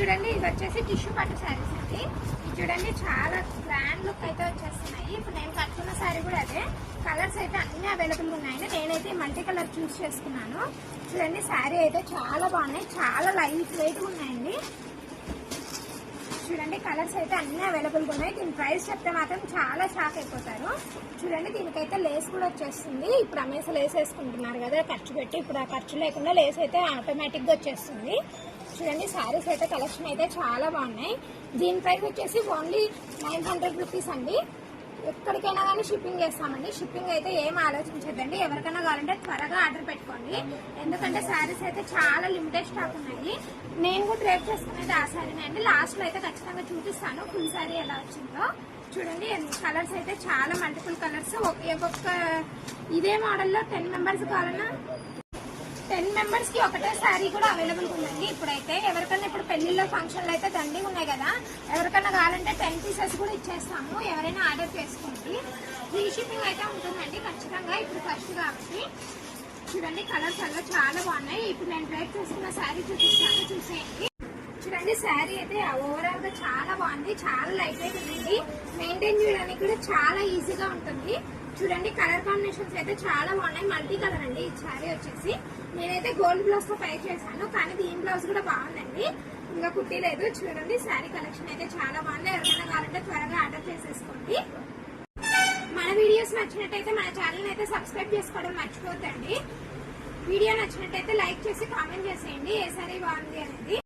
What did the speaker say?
చూడండి ఇది వచ్చేసి టిష్యూ పట్టు శారీస్ అండి. ఇది చూడండి చాలా గ్రాండ్ లుక్ అయితే వచ్చేస్తున్నాయి. ఇప్పుడు నేను కట్టుకున్న శారీ కూడా అదే. కలర్స్ అయితే అన్ని అవైలబుల్ ఉన్నాయండి. నేనైతే మల్టీ కలర్ చూస్ చేసుకున్నాను. చూడండి శారీ అయితే చాలా బాగున్నాయి, చాలా లైట్ వెయిట్ ఉన్నాయండి. చూడండి కలర్స్ అయితే అన్ని అవైలబుల్గా ఉన్నాయి. దీని ప్రైస్ చెప్తే మాత్రం చాలా షాక్ అయిపోతారు. చూడండి దీనికైతే లేస్ కూడా వచ్చేస్తుంది. ఇప్పుడు అమ్మేసి లేస్ వేసుకుంటున్నారు కదా ఖర్చు పెట్టి, ఇప్పుడు ఆ ఖర్చు లేకుండా లేస్ అయితే ఆటోమేటిక్గా వచ్చేస్తుంది. చూడండి శారీస్ అయితే కలెక్షన్ అయితే చాలా బాగున్నాయి. దీని ప్రైస్ వచ్చేసి ఓన్లీ 900 రూపీస్ అండి. ఎక్కడికైనా కానీ షిప్పింగ్ చేస్తామండి. షిప్పింగ్ అయితే ఏం ఆలోచించద్దండి. ఎవరికైనా కావాలంటే త్వరగా ఆర్డర్ పెట్టుకోండి. ఎందుకంటే శారీస్ అయితే చాలా లిమిటెడ్ స్టాక్ ఉన్నాయి. నేను కూడా రేపు చేసుకునేది ఆ శారీనే అండి. లాస్ట్ లో అయితే ఖచ్చితంగా చూపిస్తాను ఫుల్ శారీ ఎలా వచ్చిందో. చూడండి కలర్స్ అయితే చాలా మల్టిపుల్ కలర్స్. ఒక్కొక్క ఇదే మోడల్లో 10 మెంబర్స్ కావాలన్నా 10 మెంబర్స్ కి ఒకటే శారీ కూడా అవైలబుల్ ఉందండి. ఇప్పుడైతే ఎవరికన్నా ఇప్పుడు పెళ్లిళ్ళో ఫంక్షన్లు అయితే దండి ఉన్నాయి కదా, ఎవరికన్నా కావాలంటే 10 పీసెస్ కూడా ఇచ్చేస్తాము. ఎవరైనా ఆర్డర్ చేసుకోండి. ఫ్రీ షిప్పింగ్ అయితే ఉంటుందండి ఖచ్చితంగా. ఇప్పుడు ఫస్ట్ కాబట్టి చూడండి కలర్స్ అలా చాలా బాగున్నాయి. ఇప్పుడు నేను డ్రైవ్ చేసుకున్న శారీ చూపిస్తాను, చూసేయండి. చూడండి శారీ అయితే ఓవరాల్ గా చాలా బాగుంది, చాలా లైట్ వెయిట్ ఉందండి. మెయింటైన్ చేయడానికి కూడా చాలా ఈజీగా ఉంటుంది. చూడండి కలర్ కాంబినేషన్స్ అయితే చాలా బాగున్నాయి. మల్టీ కలర్ అండి ఈ శారీ వచ్చేసి. నేనైతే గోల్డ్ బ్లౌజ్ తో పై చేశాను, కానీ దీని బ్లౌజ్ కూడా బాగుందండి, ఇంకా కుట్టిలేదు. చూడండి శారీ కలెక్షన్ అయితే చాలా బాగుంది. ఎవరికైనా కావాలంటే త్వరగా ఆర్డర్ చేసేసుకోండి. మన వీడియోస్ నచ్చినట్టయితే మన ఛానల్ అయితే సబ్స్క్రైబ్ చేసుకోవడం మర్చిపోద్దండి. వీడియో నచ్చినట్టయితే లైక్ చేసి కామెంట్ చేసేయండి ఏ శారీ బాగుంది అనేది.